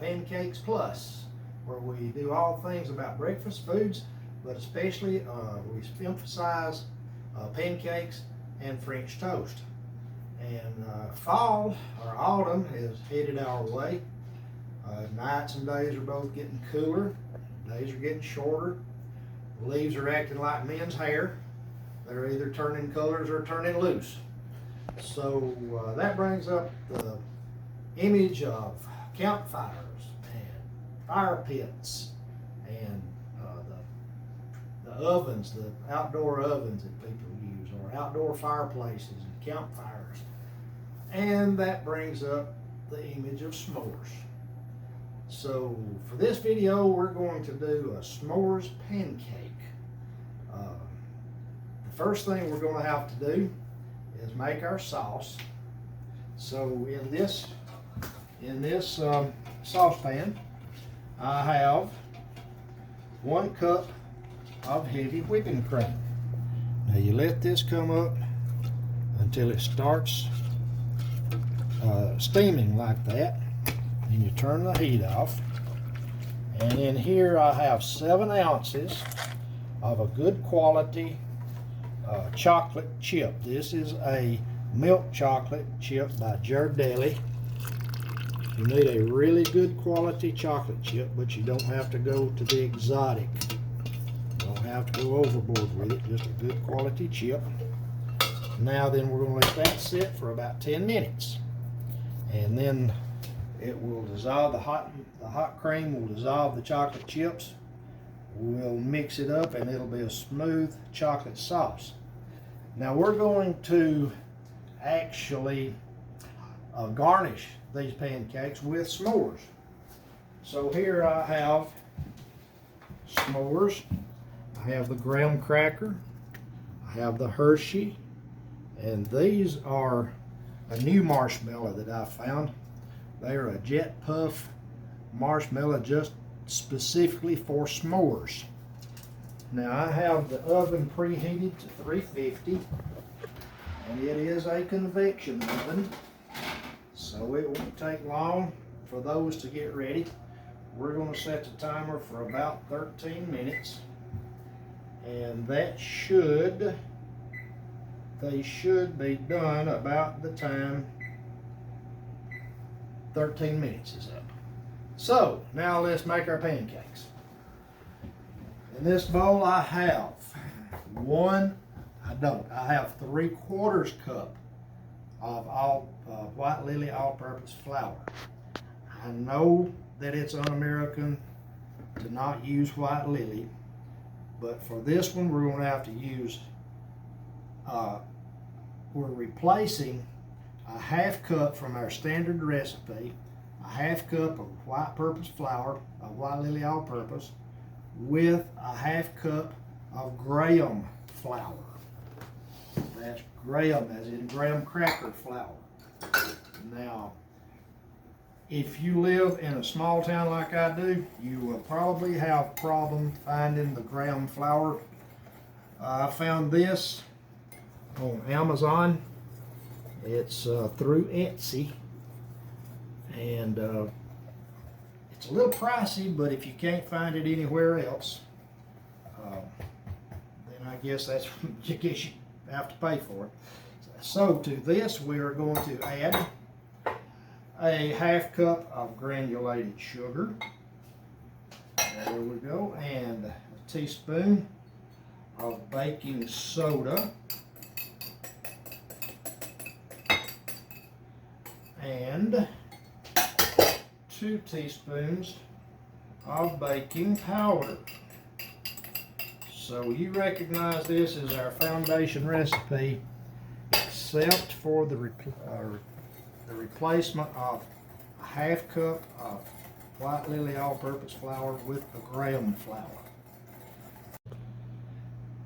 Pancakes Plus, where we do all things about breakfast foods, but especially we emphasize pancakes and French toast. And fall or autumn is headed our way. Nights and days are both getting cooler. Days are getting shorter. The leaves are acting like men's hair. They're either turning colors or turning loose. So that brings up the image of campfires and fire pits and the ovens, the outdoor ovens that people use, or outdoor fireplaces and campfires. And that brings up the image of s'mores. So for this video, we're going to do a s'mores pancake. The first thing we're going to have to do is make our sauce. So in this saucepan, I have 1 cup of heavy whipping cream. Now you let this come up until it starts steaming like that, and you turn the heat off. And in here I have 7 ounces of a good quality chocolate chip. This is a milk chocolate chip by Ghirardelli. You need a really good quality chocolate chip, but you don't have to go to the exotic. You don't have to go overboard with it, just a good quality chip. Now then, we're going to let that sit for about 10 minutes. And then it will dissolve, the hot cream will dissolve the chocolate chips. We'll mix it up and it'll be a smooth chocolate sauce. Now we're going to actually garnish these pancakes with s'mores. So here I have s'mores. I have the graham cracker. I have the Hershey. And these are a new marshmallow that I found. They are a jet puff marshmallow just specifically for s'mores. Now I have the oven preheated to 350, and it is a convection oven, so it won't take long for those to get ready. We're going to set the timer for about 13 minutes, and they should be done about the time 13 minutes is up. So now let's make our pancakes. In this bowl I have I have 3/4 cup of White Lily all-purpose flour. I know that it's un-American to not use White Lily, but for this one we're going to have to use, we're replacing a 1/2 cup from our standard recipe, a 1/2 cup of white purpose flour, of White Lily all-purpose, with a 1/2 cup of graham flour. That's graham, as in graham cracker flour. Now, if you live in a small town like I do, you will probably have a problem finding the graham flour. I found this on Amazon. It's through Etsy, and it's a little pricey, but if you can't find it anywhere else, then I guess that's I guess you have to pay for it. So to this we are going to add a 1/2 cup of granulated sugar. There we go, and a teaspoon of baking soda. And 2 teaspoons of baking powder. So you recognize this as our foundation recipe, except for the replacement of a 1/2 cup of White Lily all-purpose flour with the graham flour.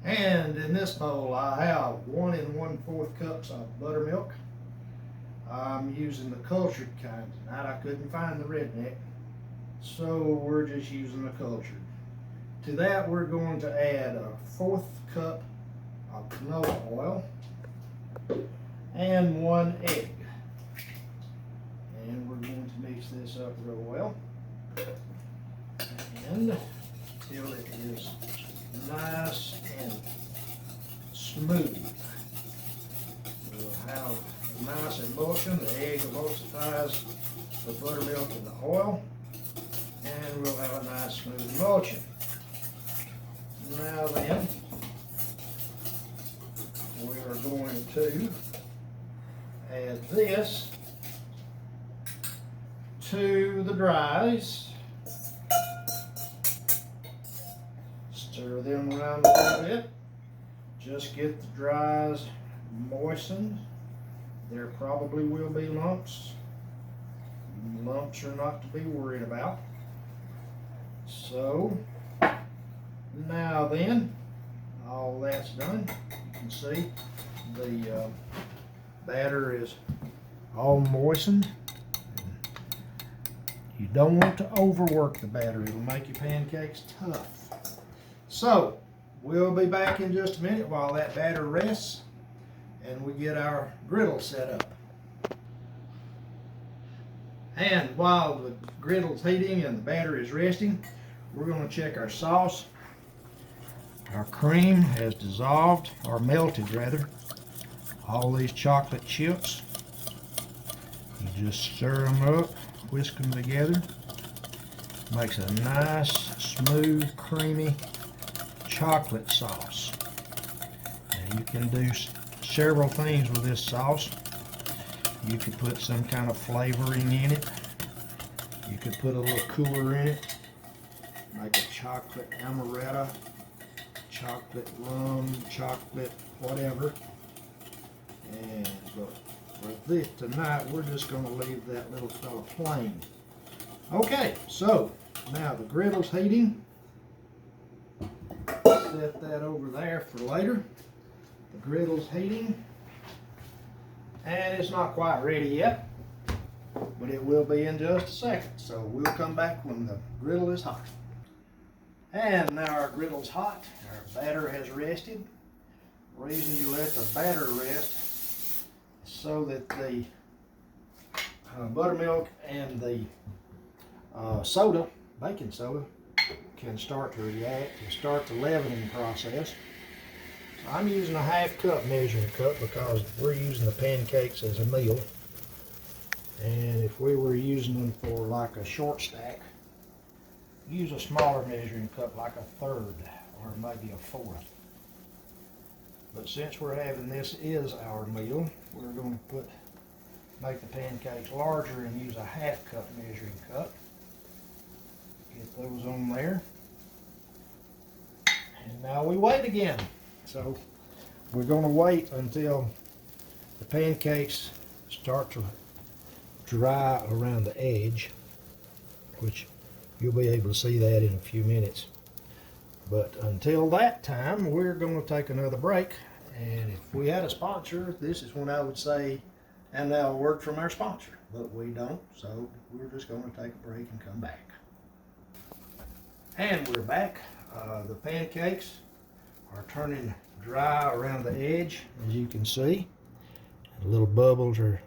And in this bowl I have 1 1/4 cups of buttermilk. I'm using the cultured kind tonight. I couldn't find the redneck, so we're just using the cultured. To that we're going to add a 1/4 cup of canola oil and 1 egg. And we're going to mix this up real well. and till it is nice and smooth. We'll have a nice emulsion. The egg emulsifies the buttermilk and the oil, and we'll have a nice smooth emulsion. Now then, we are going to add this to the dries. Stir them around a little bit. Just get the dries moistened. There probably will be lumps. Lumps are not to be worried about. So, now then, all that's done. You can see the batter is all moistened. You don't want to overwork the batter. It'll make your pancakes tough. So, we'll be back in just a minute while that batter rests and we get our griddle set up. And while the griddle's heating and the batter is resting, we're going to check our sauce. Our cream has dissolved, or melted rather, all these chocolate chips. You just stir them up, whisk them together. Makes a nice, smooth, creamy chocolate sauce. And you can do several things with this sauce. You could put some kind of flavoring in it. You could put a little cooler in it. Make a chocolate amaretto, chocolate rum, chocolate whatever. And but for this tonight, we're just going to leave that little fella plain. Okay, so now the griddle's heating. Set that over there for later. The griddle's heating. And it's not quite ready yet, but it will be in just a second. So we'll come back when the griddle is hot. And now our griddle's hot. Our batter has rested. The reason you let the batter rest is so that the buttermilk and the soda, baking soda, can start to react and start the leavening process. I'm using a 1/2 cup measuring cup because we're using the pancakes as a meal. And if we were using them for like a short stack, use a smaller measuring cup like a 1/3 or maybe a 1/4. But since we're having this is our meal, we're going to make the pancakes larger and use a 1/2 cup measuring cup. Get those on there. And now we wait again. So we're going to wait until the pancakes start to dry around the edge, which you'll be able to see that in a few minutes. But until that time, we're going to take another break. And if we had a sponsor, this is when I would say, and now a word from our sponsor. But we don't, so we're just going to take a break and come back. And we're back. The pancakes are turning dry around the edge, as you can see. The little bubbles are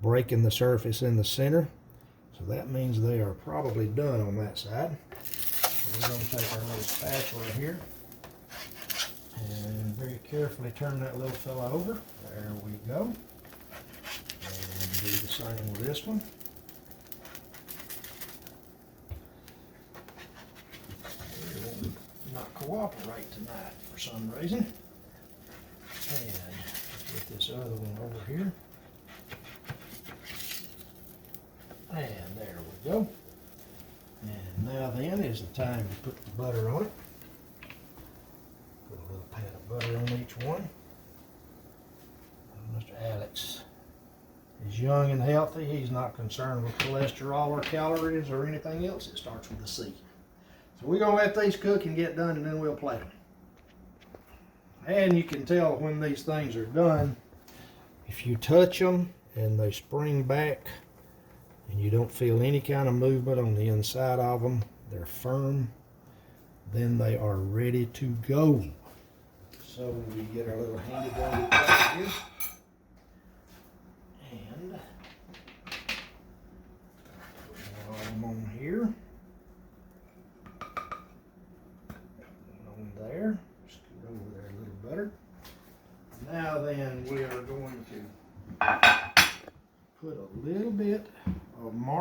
breaking the surface in the center, so that means they are probably done on that side. So we're going to take our little spatula here and very carefully turn that little fella over. There we go. And do the same with this one. Not cooperate tonight for some reason. And get this other one over here. And there we go. And now then is the time to put the butter on it. Put a little pat of butter on each one. Mr. Alex is young and healthy. He's not concerned with cholesterol or calories or anything else. It starts with a C. So we're going to let these cook and get done, and then we'll plate them. And you can tell when these things are done, if you touch them and they spring back and you don't feel any kind of movement on the inside of them, they're firm, then they are ready to go. So we get our little handy dandy plate here. And put all of them on here.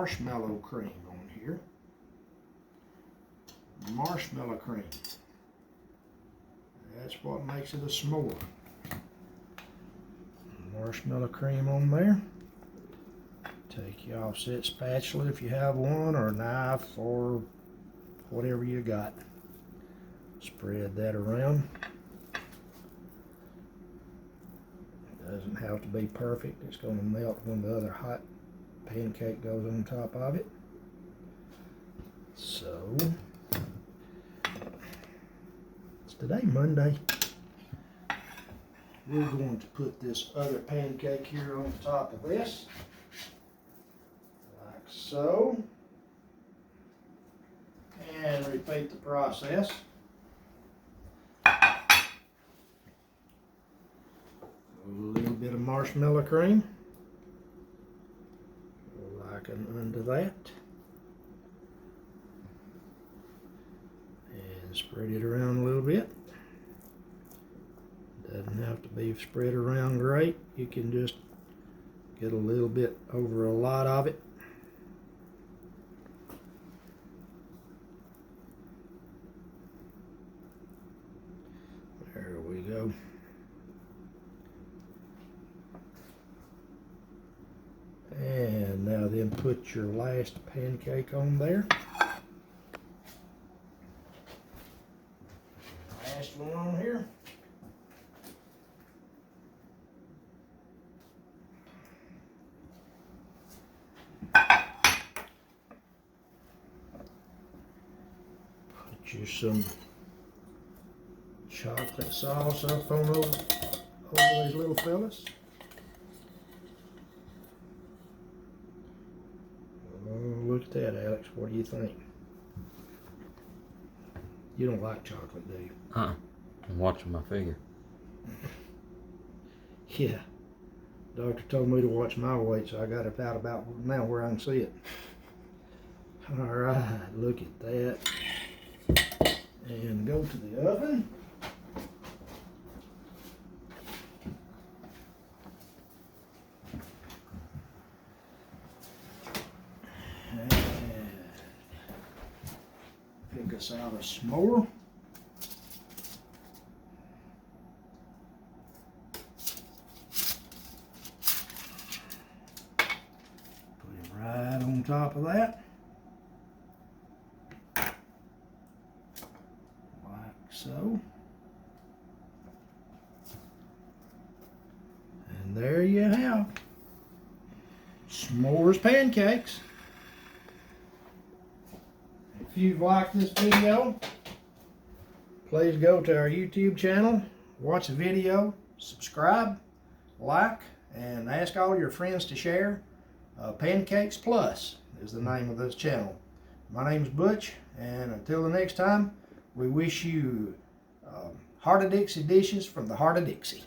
marshmallow cream on here. Marshmallow cream. That's what makes it a s'more. Marshmallow cream on there. Take your offset spatula if you have one, or a knife, or whatever you got. Spread that around. Doesn't have to be perfect. It's going to melt when the other hot pancake goes on top of it. So, it's today Monday. We're going to put this other pancake here on top of this, like so, and repeat the process. A little bit of marshmallow cream, like under that, and spread it around a little bit. Doesn't have to be spread around great. You can just get a little bit over a lot of it. There we go. And now then put your last pancake on there. Last one on here. Put you some chocolate sauce up on over these little fellas. Look at that, Alex. What do you think? You don't like chocolate, do you? I'm watching my figure. Yeah. Doctor told me to watch my weight, so I got it out about now where I can see it. All right, look at that. And go to the oven. Pick us out a s'more. Put him right on top of that. Like so. And there you have s'mores pancakes. If you've liked this video, please go to our YouTube channel, watch the video, subscribe, like, and ask all your friends to share. Pancakes Plus is the name of this channel. My name's Butch, and until the next time, we wish you Heart of Dixie dishes from the Heart of Dixie.